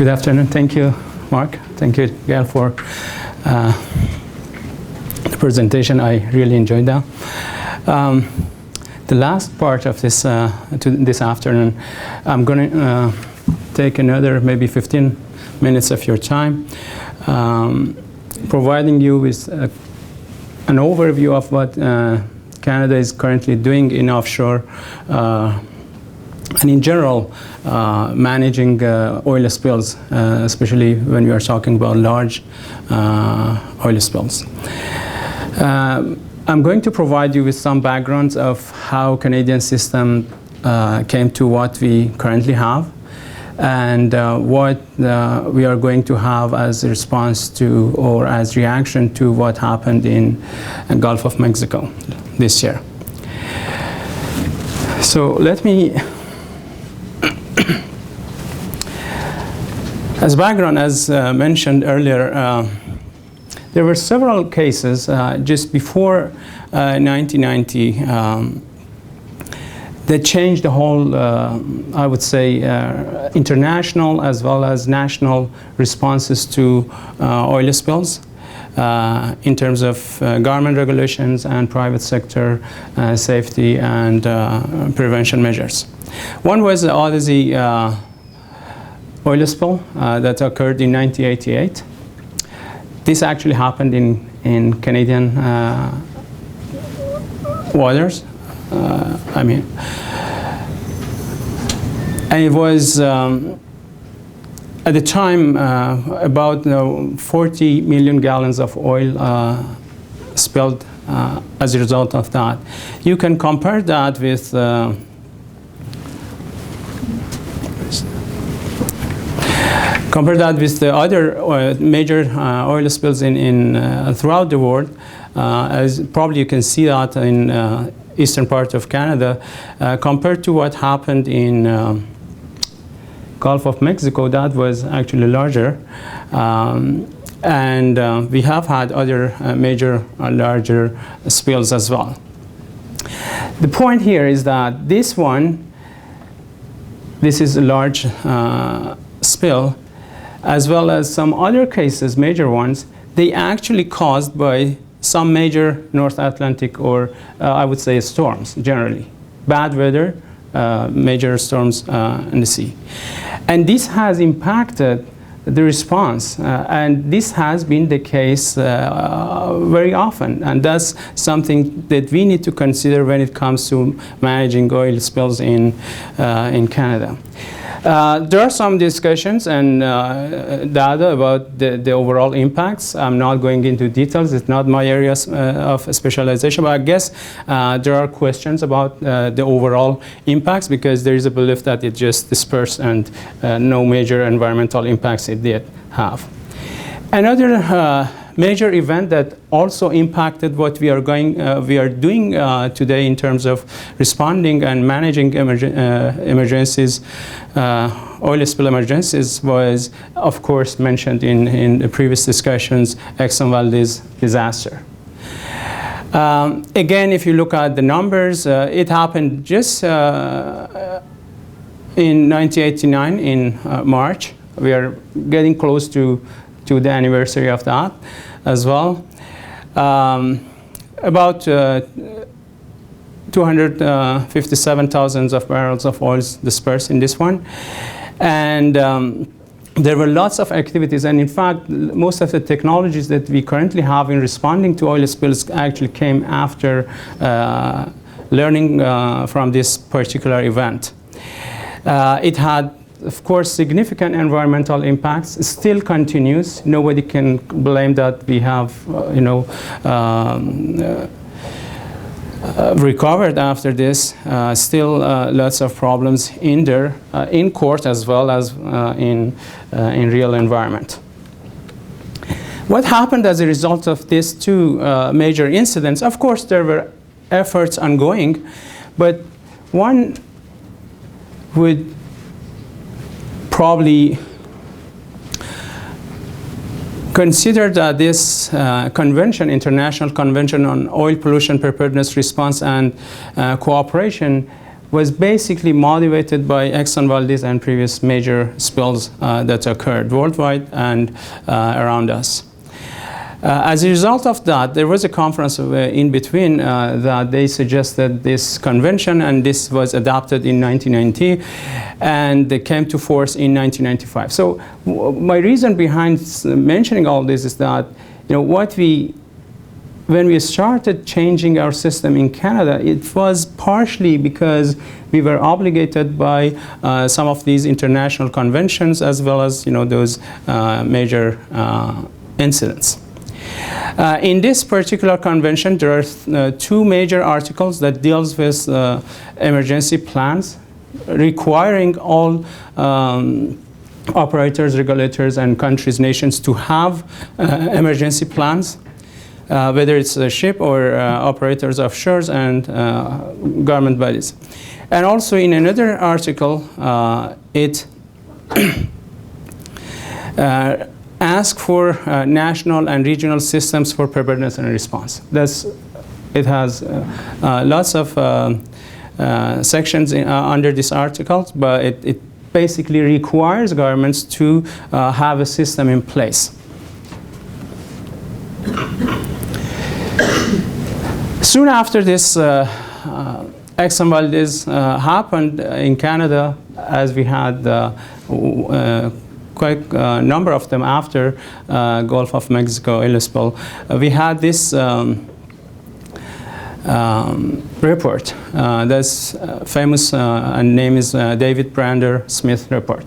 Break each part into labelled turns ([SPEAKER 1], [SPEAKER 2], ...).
[SPEAKER 1] Good afternoon. Thank you, Mark. Thank you, Gail, for the presentation. I really enjoyed that. The last part of this this afternoon, I'm going to take another maybe 15 minutes of your time, providing you with an overview of what Canada is currently doing in offshore and in general managing oil spills, especially when we are talking about large oil spills. I'm going to provide you with some backgrounds of how Canadian system came to what we currently have, and what we are going to have as a response to or as reaction to what happened in Gulf of Mexico this year. So let me, as background, as mentioned earlier, there were several cases just before 1990 that changed the whole, I would say, international as well as national responses to oil spills in terms of government regulations and private sector safety and prevention measures. One was the Odyssey oil spill that occurred in 1988. This actually happened in Canadian waters. And it was at the time about 40 million gallons of oil spilled as a result of that. You can compare that with the other major oil spills in throughout the world. As probably you can see that in eastern part of Canada, compared to what happened in Gulf of Mexico, that was actually larger. And we have had other major larger spills as well. The point here is that this is a large spill, as well as some other cases, major ones, they actually caused by some major North Atlantic or I would say storms generally. Bad weather, major storms in the sea. And this has impacted the response, and this has been the case very often, and that's something that we need to consider when it comes to managing oil spills in Canada. There are some discussions and data about the overall impacts. I'm not going into details. It's not my area of specialization, but I guess there are questions about the overall impacts, because there is a belief that it just dispersed and no major environmental impacts it did have. Another major event that also impacted what we are doing today in terms of responding and managing emergencies, oil spill emergencies, was of course mentioned in the previous discussions, Exxon Valdez disaster. Again, if you look at the numbers, it happened just in 1989 in March. We are getting close to the anniversary of that as well. About 257,000 of barrels of oil dispersed in this one. And there were lots of activities, and in fact, most of the technologies that we currently have in responding to oil spills actually came after learning from this particular event. It had, of course, significant environmental impacts. It still continues. Nobody can blame that we have, recovered after this. Still, lots of problems in there, in court as well as in real environment. What happened as a result of these two major incidents? Of course, there were efforts ongoing, but one would probably consider that this convention, International Convention on Oil Pollution Preparedness, Response and Cooperation, was basically motivated by Exxon Valdez and previous major spills that occurred worldwide and around us. As a result of that, there was a conference in between that they suggested this convention, and this was adopted in 1990, and they came to force in 1995. So my reason behind mentioning all this is that, when we started changing our system in Canada, it was partially because we were obligated by some of these international conventions, as well as those major incidents. In this particular convention, there are two major articles that deals with emergency plans, requiring all operators, regulators, and countries, nations to have emergency plans, whether it's a ship or operators of shores and government bodies. And also in another article, it ask for national and regional systems for preparedness and response. It has lots of sections under this article, but it basically requires governments to have a system in place. Soon after this, Exxon Valdez happened in Canada, as we had quite a number of them after Gulf of Mexico oil spill. We had this report. That's famous and name is David Brander Smith report.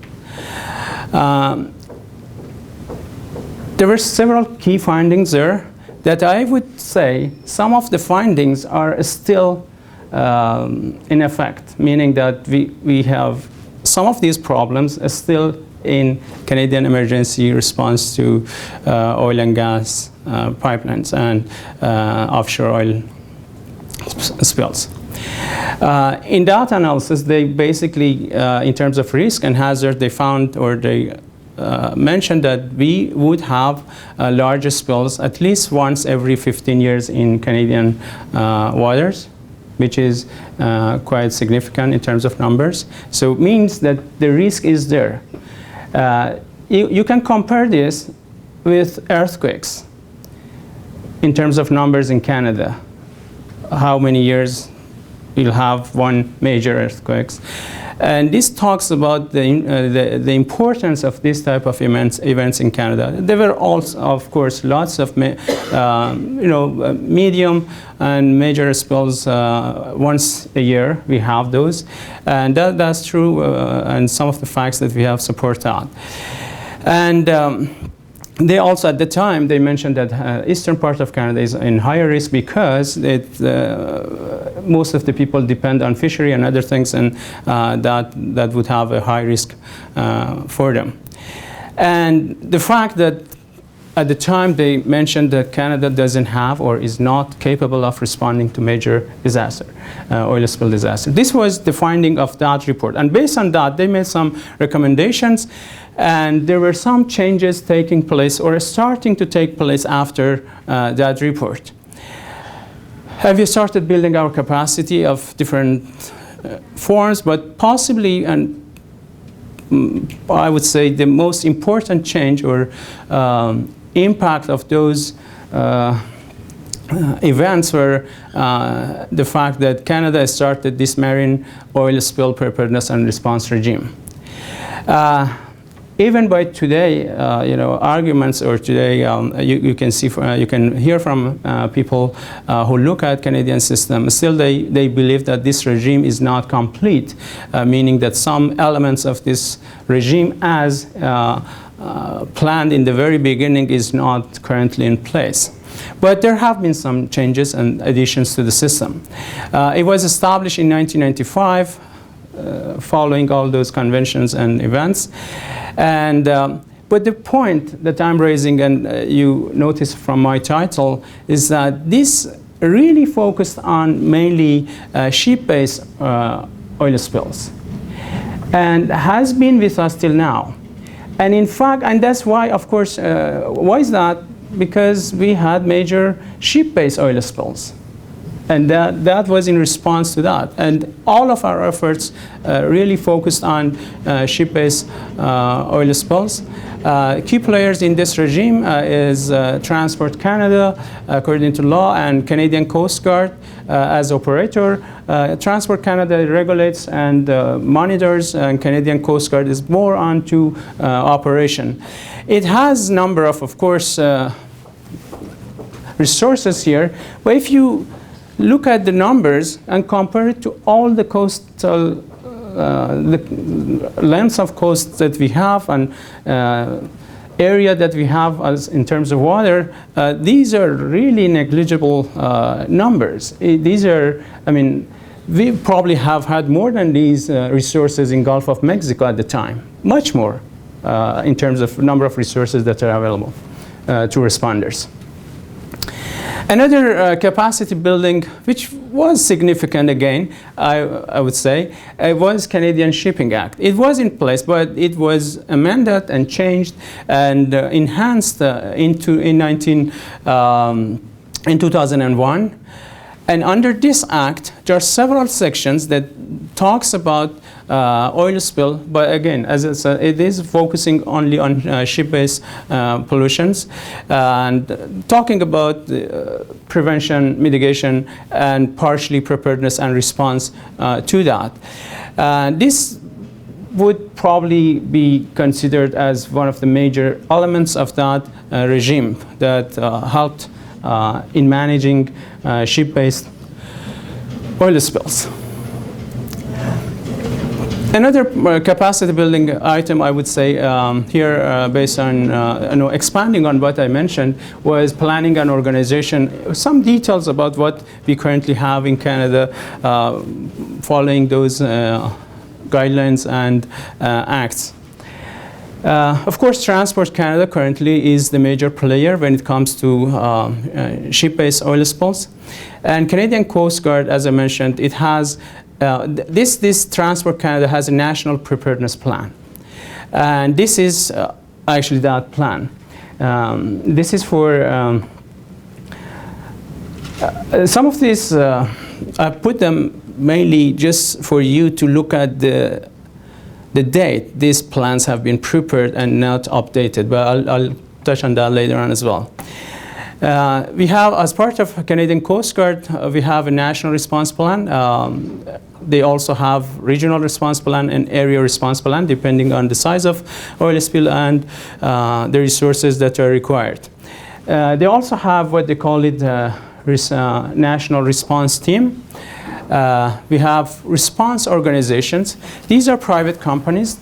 [SPEAKER 1] There were several key findings there that I would say some of the findings are still in effect, meaning that we have some of these problems still in Canadian emergency response to oil and gas pipelines and offshore oil spills. In that analysis, they basically, in terms of risk and hazard, they found, or they mentioned that we would have larger spills at least once every 15 years in Canadian waters, which is quite significant in terms of numbers. So it means that the risk is there. You can compare this with earthquakes in terms of numbers in Canada. How many years you'll have one major earthquakes. And this talks about the importance of this type of events in Canada. There were also, of course, lots of medium and major spills once a year. We have those, and that's true. And some of the facts that we have support that. And they also, at the time, they mentioned that eastern part of Canada is in higher risk because most of the people depend on fishery and other things, and that would have a high risk for them. And the fact that at the time they mentioned that Canada doesn't have or is not capable of responding to major disaster, oil spill disaster. This was the finding of that report. And based on that, they made some recommendations. And there were some changes taking place or starting to take place after that report. Have you started building our capacity of different forms, but possibly, and I would say the most important change or impact of those events were the fact that Canada started this marine oil spill preparedness and response regime. Even by today, arguments, or today you can see, you can hear from people who look at Canadian system. Still, they believe that this regime is not complete, meaning that some elements of this regime, as planned in the very beginning, is not currently in place. But there have been some changes and additions to the system. It was established in 1995. Following all those conventions and events. And, but the point that I'm raising, and you notice from my title, is that this really focused on mainly ship-based oil spills, and has been with us till now. And in fact, and that's why, of course, why is that? Because we had major ship-based oil spills. And that was in response to that. And all of our efforts really focused on ship-based oil spills. Key players in this regime is Transport Canada, according to law, and Canadian Coast Guard as operator. Transport Canada regulates and monitors, and Canadian Coast Guard is more onto operation. It has number of course, resources here, but if you look at the numbers and compare it to all the coastal, the lengths of coast that we have and area that we have as in terms of water, these are really negligible numbers. These are, I mean, we probably have had more than these resources in Gulf of Mexico at the time, much more in terms of number of resources that are available to responders. Another capacity building, which was significant again, I would say, was Canadian Shipping Act. It was in place, but it was amended and changed and enhanced in 2001. And under this act, there are several sections that talks about oil spill, but again, as I said, it is focusing only on ship-based pollutions and talking about prevention, mitigation, and partially preparedness and response to that. This would probably be considered as one of the major elements of that regime that helped in managing ship-based oil spills. Another capacity building item, I would say, here based on expanding on what I mentioned, was planning and organization. Some details about what we currently have in Canada following those guidelines and acts. Of course, Transport Canada currently is the major player when it comes to ship-based oil spills. And Canadian Coast Guard, as I mentioned, it has this Transport Canada has a national preparedness plan. And this is actually that plan. This is for some of these, I put them mainly just for you to look at the date these plans have been prepared and not updated, but I'll touch on that later on as well. We have, as part of Canadian Coast Guard, we have a national response plan. They also have regional response plan and area response plan, depending on the size of oil spill and the resources that are required. They also have what they call it national response team. We have response organizations. These are private companies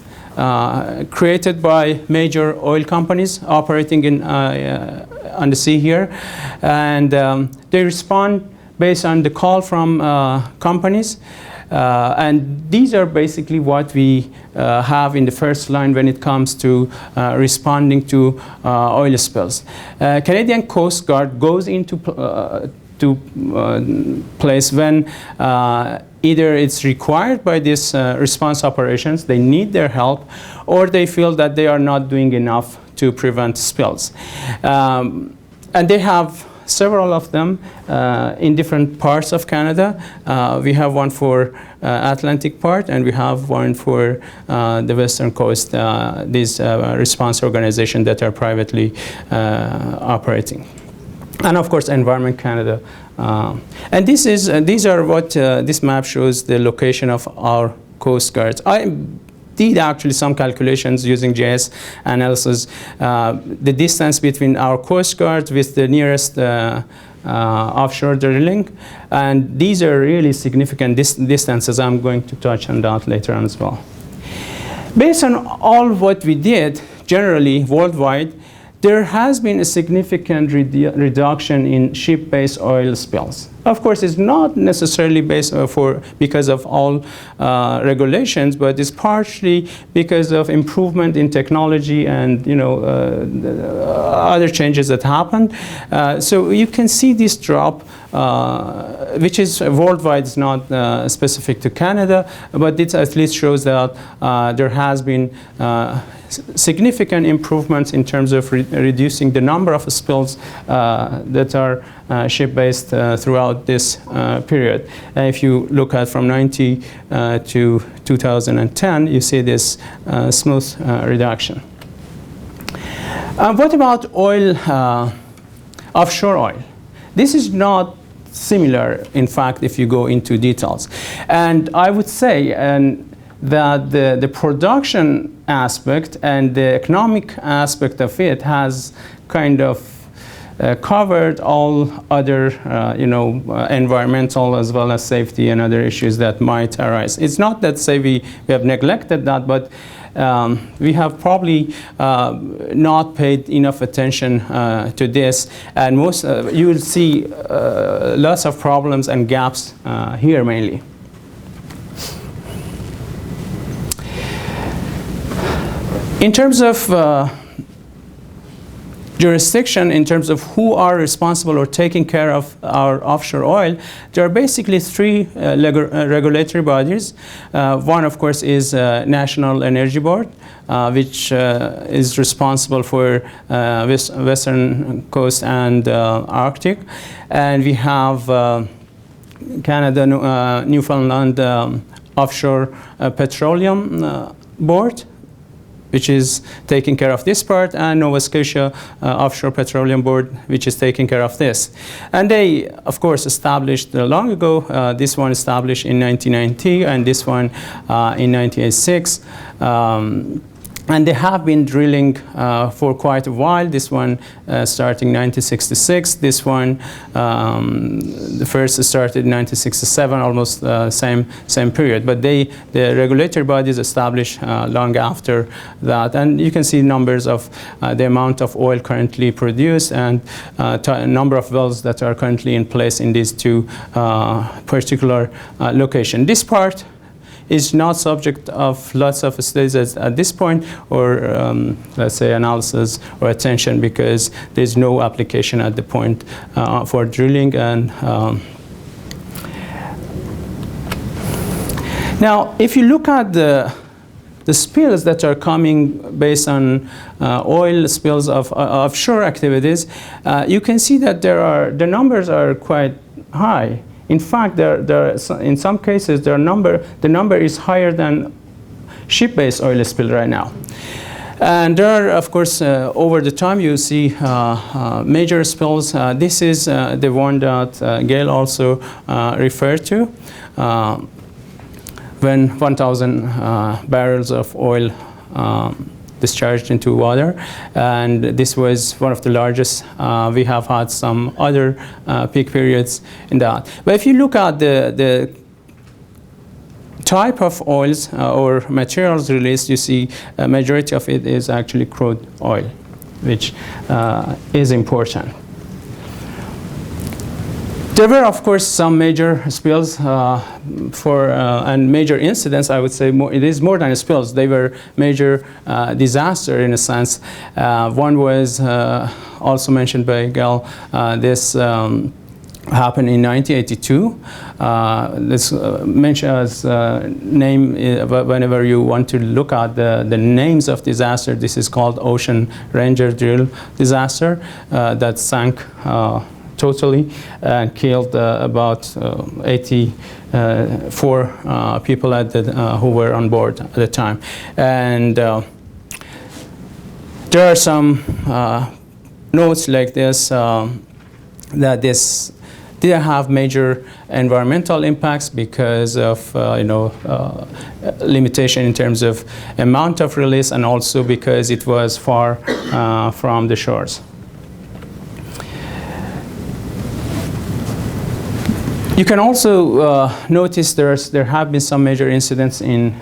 [SPEAKER 1] created by major oil companies operating in, on the sea here. And they respond based on the call from companies. And these are basically what we have in the first line when it comes to responding to oil spills. Canadian Coast Guard goes into place when either it's required by these response operations, they need their help, or they feel that they are not doing enough to prevent spills. And they have several of them in different parts of Canada. We have one for Atlantic part, and we have one for the Western Coast, these response organizations that are privately operating. And of course, Environment Canada. And this is, these are what this map shows the location of our Coast Guards. I did actually some calculations using GIS analysis, the distance between our Coast Guard with the nearest offshore drilling. And these are really significant distances. I'm going to touch on that later on as well. Based on all what we did, generally worldwide, there has been a significant reduction in ship-based oil spills. Of course, it's not necessarily because of all regulations, but it's partially because of improvement in technology and other changes that happened. So you can see this drop, which is worldwide, it's not specific to Canada, but it at least shows that there has been significant improvements in terms of reducing the number of spills that are ship-based throughout this period. If you look at from 90 to 2010, you see this smooth reduction. What about oil, offshore oil? This is not similar, in fact, if you go into details. And I would say that the production aspect and the economic aspect of it has kind of covered all other, environmental as well as safety and other issues that might arise. It's not that, say, we have neglected that, but we have probably not paid enough attention to this, and you will see lots of problems and gaps here mainly. In terms of jurisdiction, in terms of who are responsible or taking care of our offshore oil, there are basically three regulatory bodies. One, of course, is National Energy Board, which is responsible for Western Coast and Arctic. And we have Canada, Newfoundland Offshore Petroleum Board, which is taking care of this part, and Nova Scotia Offshore Petroleum Board, which is taking care of this. And they, of course, established long ago. This one established in 1990, and this one in 1986. And they have been drilling for quite a while. This one starting 1966. This one, the first started in 1967, almost same period. But the regulatory bodies established long after that. And you can see numbers of the amount of oil currently produced and number of wells that are currently in place in these two particular locations. This part is not subject of lots of studies at this point, or let's say analysis or attention, because there's no application at the point for drilling. And now, if you look at the spills that are coming based on oil spills of offshore activities, you can see that the numbers are quite high. In fact, in some cases, the number is higher than ship-based oil spill right now. And there are, of course, over the time, you see major spills. This is the one that Gail also referred to, when 1,000 barrels of oil discharged into water, and this was one of the largest. We have had some other peak periods in that. But if you look at the type of oils or materials released, you see a majority of it is actually crude oil, which is important. There were, of course, some major spills and major incidents. I would say it is more than spills. They were major disaster in a sense. One was also mentioned by Gail. This happened in 1982. This mentioned as name, whenever you want to look at the names of disaster, this is called Ocean Ranger drill disaster that sank totally and killed about 84 people who were on board at the time. And there are some notes like this, that this didn't have major environmental impacts because of limitation in terms of amount of release, and also because it was far from the shores. You can also notice there have been some major incidents in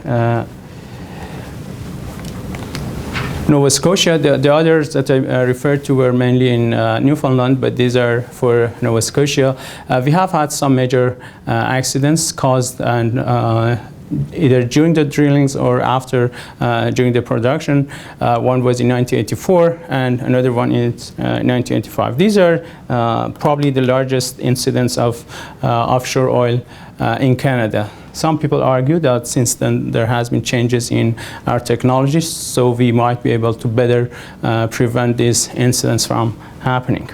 [SPEAKER 1] Nova Scotia. The others that I referred to were mainly in Newfoundland, but these are for Nova Scotia. We have had some major accidents caused either during the drillings or after during the production. One was in 1984 and another one in 1985. These are probably the largest incidents of offshore oil in Canada. some people argue that since then there has been changes in our technology, so we might be able to better prevent these incidents from happening.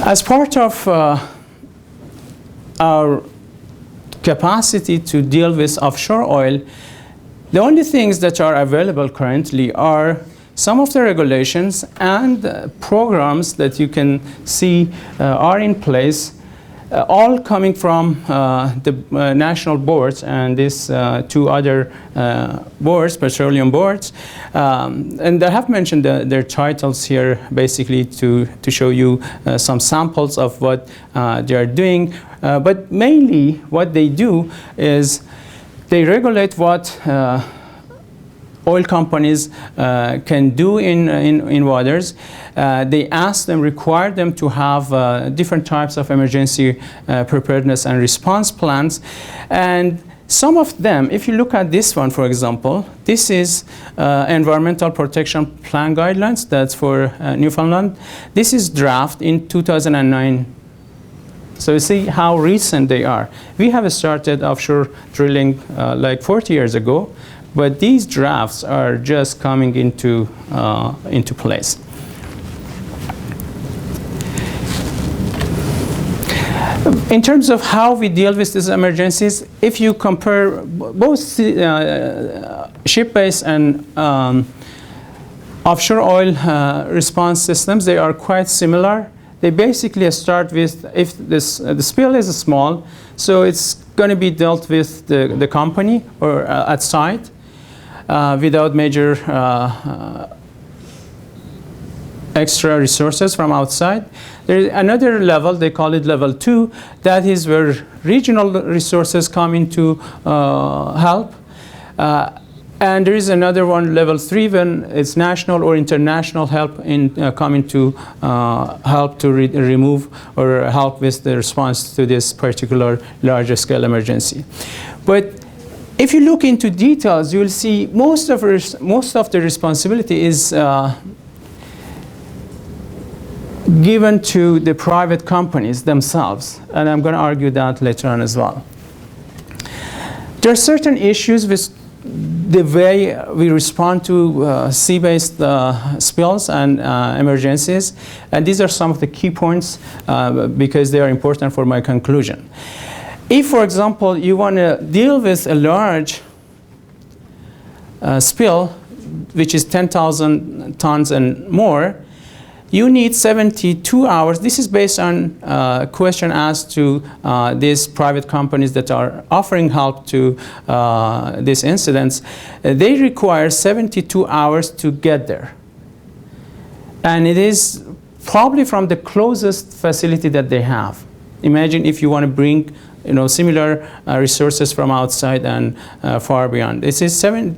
[SPEAKER 1] As part of our capacity to deal with offshore oil, the only things that are available currently are some of the regulations and programs that you can see are in place, all coming from the national boards and these two other boards, petroleum boards. And I have mentioned their titles here basically to show you some samples of what they are doing. But mainly what they do is they regulate what oil companies can do in waters. They ask them, require them to have different types of emergency preparedness and response plans. And some of them, if you look at this one, for example, this is Environmental Protection Plan Guidelines. That's for Newfoundland. This is draft in 2009. So you see how recent they are. We have started offshore drilling like 40 years ago, but these drafts are just coming into place. In terms of how we deal with these emergencies, if you compare both ship-based and offshore oil response systems, they are quite similar. They basically start with, if the spill is small, so it's going to be dealt with the company or at site without major extra resources from outside. There is another level, they call it level 2, that is where regional resources come into help. And there is another one, level 3, when it's national or international help in coming to help to remove or help with the response to this particular larger scale emergency. But if you look into details, you will see most of the responsibility is given to the private companies themselves, and I'm going to argue that later on as well. There are certain issues with the way we respond to sea-based spills and emergencies, and these are some of the key points because they are important for my conclusion. If, for example, you want to deal with a large spill, which is 10,000 tons and more, you need 72 hours. This is based on a question asked to these private companies that are offering help to these incidents. They require 72 hours to get there. And it is probably from the closest facility that they have. Imagine if you want to bring similar resources from outside and far beyond. It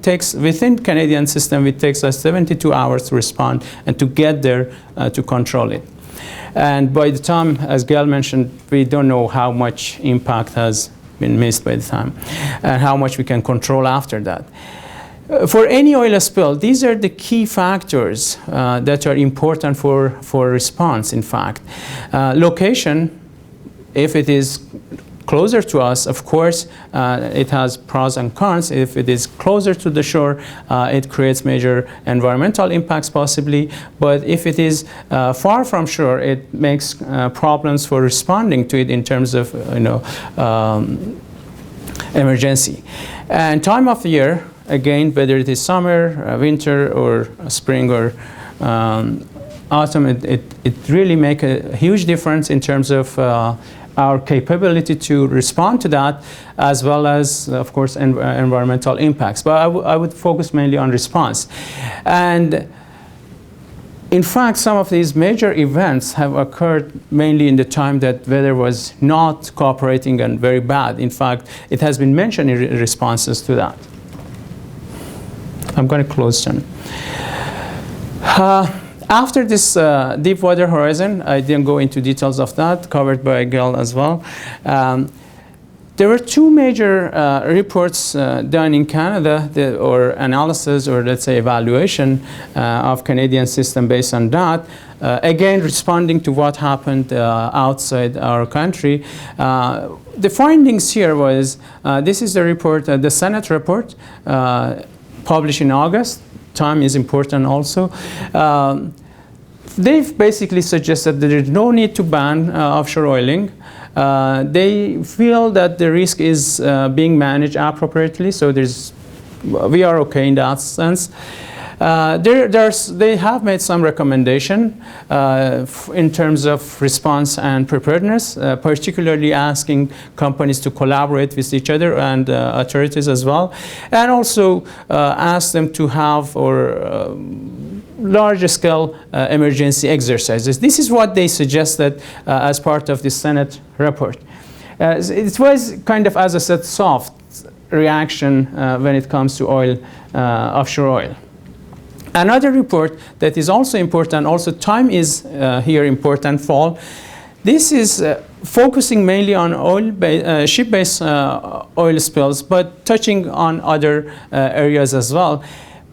[SPEAKER 1] takes, within Canadian system, it takes us 72 hours to respond and to get there to control it. And by the time, as Gail mentioned, we don't know how much impact has been missed by the time and how much we can control after that. For any oil spill, these are the key factors that are important for response, in fact. Location, if it is closer to us, of course, it has pros and cons. If it is closer to the shore, it creates major environmental impacts possibly. But if it is far from shore, it makes problems for responding to it in terms of emergency. And time of the year, again, whether it is summer, winter, or spring, or autumn, it really makes a huge difference in terms of our capability to respond to that, as well as, of course, environmental impacts. But I would focus mainly on response. And in fact, some of these major events have occurred mainly in the time that weather was not cooperating and very bad. In fact, it has been mentioned in responses to that. I'm going to close soon. After this Deepwater Horizon, I didn't go into details of that, covered by Gail as well. There were two major reports done in Canada, or analysis, or let's say evaluation of Canadian system based on that. Again, responding to what happened outside our country. The findings here was, this is the report, the Senate report, published in August. Time is important also. They've basically suggested that there is no need to ban offshore oiling. They feel that the risk is being managed appropriately, so we are okay in that sense. They have made some recommendation in terms of response and preparedness, particularly asking companies to collaborate with each other and authorities as well, and also ask them to have larger scale emergency exercises. This is what they suggested as part of the Senate report. It was kind of, as I said, soft reaction when it comes to oil, offshore oil. Another report that is also important, also time is here important for. This is focusing mainly on ship-based oil spills, but touching on other areas as well.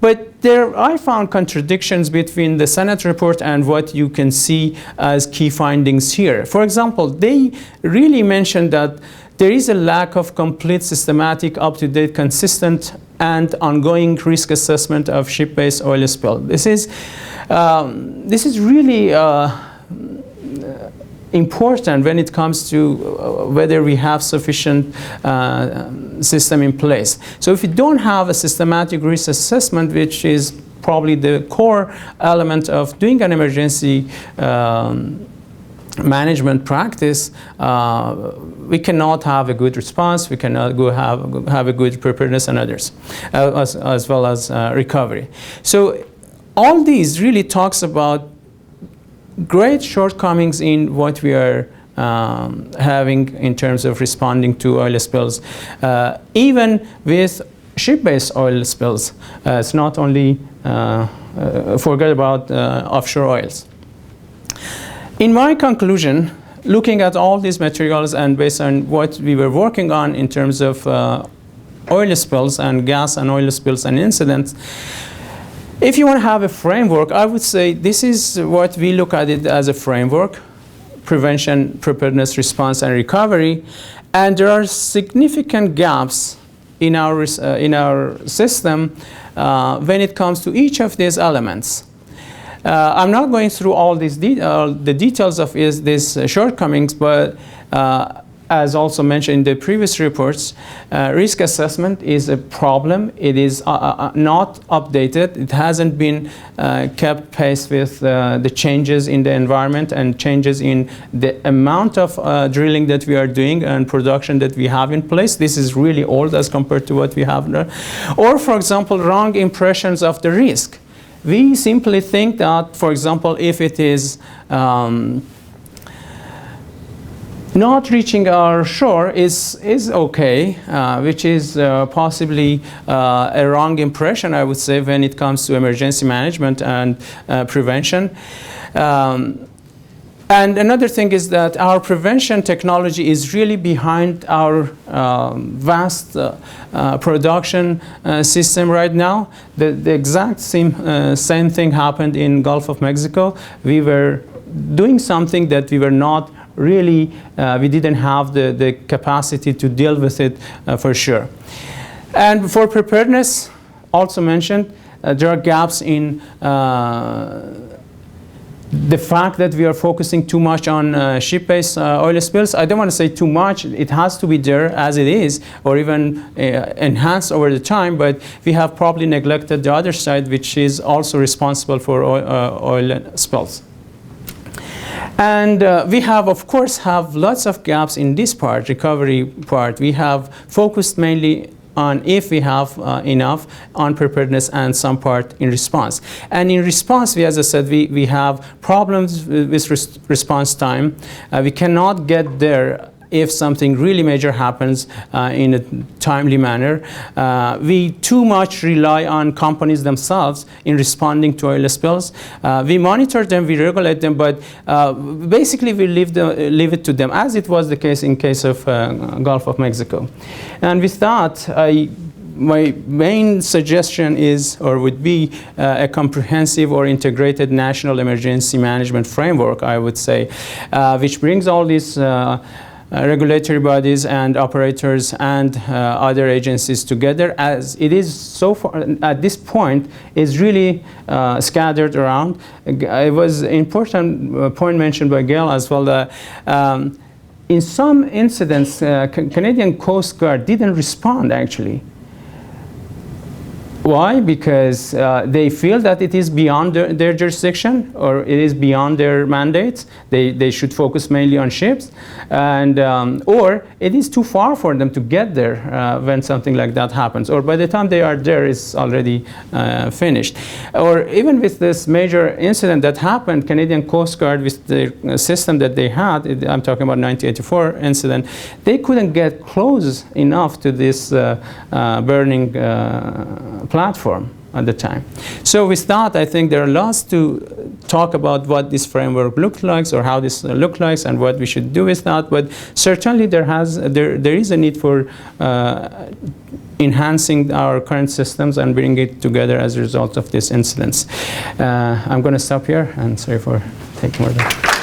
[SPEAKER 1] But I found contradictions between the Senate report and what you can see as key findings here. For example, they really mentioned that there is a lack of complete, systematic, up-to-date, consistent, and ongoing risk assessment of ship-based oil spill. This is really important when it comes to whether we have sufficient system in place. So if you don't have a systematic risk assessment, which is probably the core element of doing an emergency management practice, we cannot have a good response, we cannot have a good preparedness and others, as well as recovery. So all these really talks about great shortcomings in what we are having in terms of responding to oil spills, even with ship-based oil spills. It's not only, forget about offshore oils. In my conclusion, looking at all these materials and based on what we were working on in terms of oil spills and gas and oil spills and incidents, if you want to have a framework, I would say this is what we look at it as a framework: prevention, preparedness, response, and recovery. And there are significant gaps in our system when it comes to each of these elements. I'm not going through all these the details of these shortcomings, but as also mentioned in the previous reports, risk assessment is a problem. It is not updated. It hasn't been kept pace with the changes in the environment and changes in the amount of drilling that we are doing and production that we have in place. This is really old as compared to what we have now. Or, for example, wrong impressions of the risk. We simply think that, for example, if it is not reaching our shore is okay, which is possibly a wrong impression, I would say, when it comes to emergency management and prevention. And another thing is that our prevention technology is really behind our vast production system right now. The exact same thing happened in Gulf of Mexico. We were doing something that we were not really, we didn't have the capacity to deal with it for sure. And for preparedness, also mentioned, there are gaps in the fact that we are focusing too much on ship-based oil spills. I don't want to say too much. It has to be there as it is, or even enhanced over the time, but we have probably neglected the other side, which is also responsible for oil spills. And we have, of course, lots of gaps in this part, recovery part. We have focused mainly on if we have enough on preparedness and some part in response. And in response, as I said, we have problems with response time. We cannot get there if something really major happens in a timely manner. We too much rely on companies themselves in responding to oil spills. We monitor them, we regulate them, but basically we leave it to them, as it was the case in case of Gulf of Mexico. And with that, my main suggestion is, or would be, a comprehensive or integrated national emergency management framework, I would say, which brings all these regulatory bodies and operators and other agencies together, as it is so far at this point is really scattered around. It was an important point mentioned by Gail as well, that in some incidents Canadian Coast Guard didn't respond actually. Why? Because they feel that it is beyond their jurisdiction, or it is beyond their mandates. They should focus mainly on ships, and or it is too far for them to get there when something like that happens, or by the time they are there, it's already finished. Or even with this major incident that happened, Canadian Coast Guard, with the system that they had, I'm talking about 1984 incident, they couldn't get close enough to this burning platform at the time. So with that, I think there are lots to talk about what this framework looks like, or how this looks like, and what we should do with that. But certainly there is a need for enhancing our current systems and bringing it together as a result of these incidents. I'm going to stop here, and sorry for taking more time.